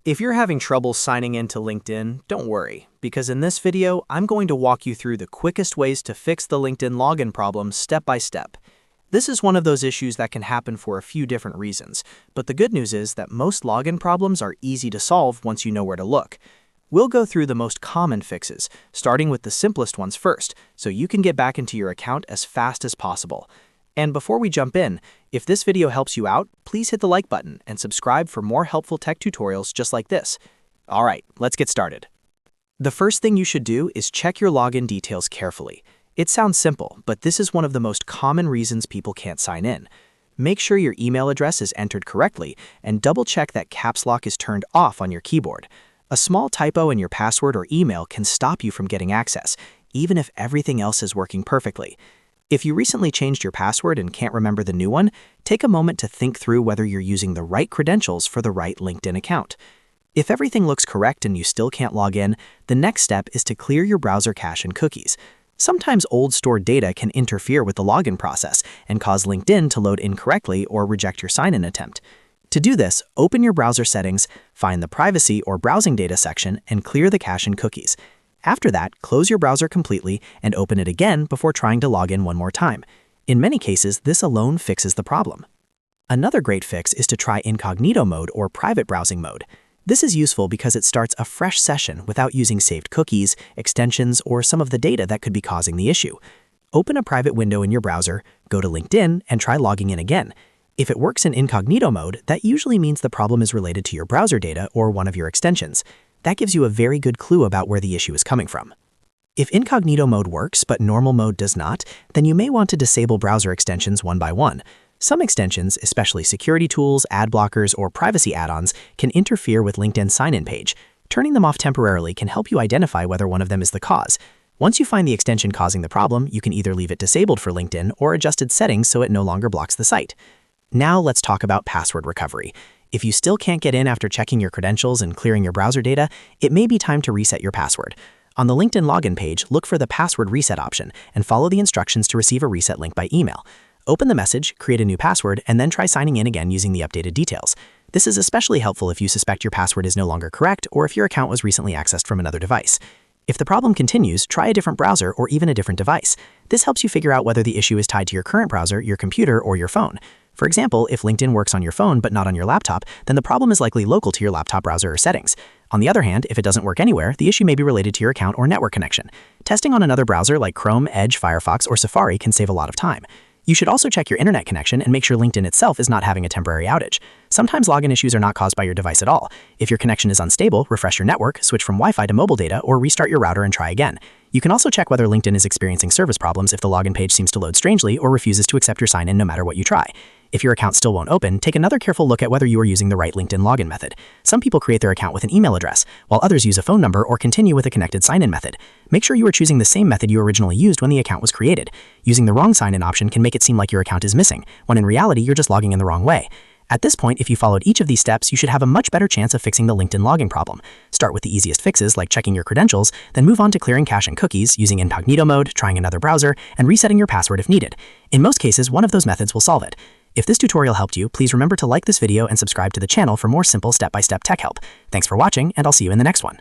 If you're having trouble signing in to LinkedIn, don't worry, because in this video, I'm going to walk you through the quickest ways to fix the LinkedIn login problem step by step. This is one of those issues that can happen for a few different reasons, but the good news is that most login problems are easy to solve once you know where to look. We'll go through the most common fixes, starting with the simplest ones first, so you can get back into your account as fast as possible. And before we jump in, if this video helps you out, please hit the like button and subscribe for more helpful tech tutorials just like this. Alright, let's get started. The first thing you should do is check your login details carefully. It sounds simple, but this is one of the most common reasons people can't sign in. Make sure your email address is entered correctly and double-check that caps lock is turned off on your keyboard. A small typo in your password or email can stop you from getting access, even if everything else is working perfectly. If you recently changed your password and can't remember the new one, take a moment to think through whether you're using the right credentials for the right LinkedIn account. If everything looks correct and you still can't log in, the next step is to clear your browser cache and cookies. Sometimes old stored data can interfere with the login process and cause LinkedIn to load incorrectly or reject your sign-in attempt. To do this, open your browser settings, find the Privacy or Browsing Data section, and clear the cache and cookies. After that, close your browser completely and open it again before trying to log in one more time. In many cases, this alone fixes the problem. Another great fix is to try Incognito mode or private browsing mode. This is useful because it starts a fresh session without using saved cookies, extensions, or some of the data that could be causing the issue. Open a private window in your browser, go to LinkedIn, and try logging in again. If it works in Incognito mode, that usually means the problem is related to your browser data or one of your extensions. That gives you a very good clue about where the issue is coming from. If Incognito mode works but normal mode does not, then you may want to disable browser extensions one by one. Some extensions, especially security tools, ad blockers, or privacy add-ons, can interfere with LinkedIn's sign-in page. Turning them off temporarily can help you identify whether one of them is the cause. Once you find the extension causing the problem, you can either leave it disabled for LinkedIn or adjust its settings so it no longer blocks the site. Now let's talk about password recovery. If you still can't get in after checking your credentials and clearing your browser data, it may be time to reset your password. On the LinkedIn login page, look for the password reset option and follow the instructions to receive a reset link by email. Open the message, create a new password, and then try signing in again using the updated details. This is especially helpful if you suspect your password is no longer correct or if your account was recently accessed from another device. If the problem continues, try a different browser or even a different device. This helps you figure out whether the issue is tied to your current browser, your computer, or your phone. For example, if LinkedIn works on your phone but not on your laptop, then the problem is likely local to your laptop browser or settings. On the other hand, if it doesn't work anywhere, the issue may be related to your account or network connection. Testing on another browser like Chrome, Edge, Firefox, or Safari can save a lot of time. You should also check your internet connection and make sure LinkedIn itself is not having a temporary outage. Sometimes login issues are not caused by your device at all. If your connection is unstable, refresh your network, switch from Wi-Fi to mobile data, or restart your router and try again. You can also check whether LinkedIn is experiencing service problems if the login page seems to load strangely or refuses to accept your sign-in no matter what you try. If your account still won't open, take another careful look at whether you are using the right LinkedIn login method. Some people create their account with an email address, while others use a phone number or continue with a connected sign-in method. Make sure you are choosing the same method you originally used when the account was created. Using the wrong sign-in option can make it seem like your account is missing, when in reality you're just logging in the wrong way. At this point, if you followed each of these steps, you should have a much better chance of fixing the LinkedIn logging problem. Start with the easiest fixes like checking your credentials, then move on to clearing cache and cookies, using Incognito mode, trying another browser, and resetting your password if needed. In most cases, one of those methods will solve it. If this tutorial helped you, please remember to like this video and subscribe to the channel for more simple step-by-step tech help. Thanks for watching, and I'll see you in the next one.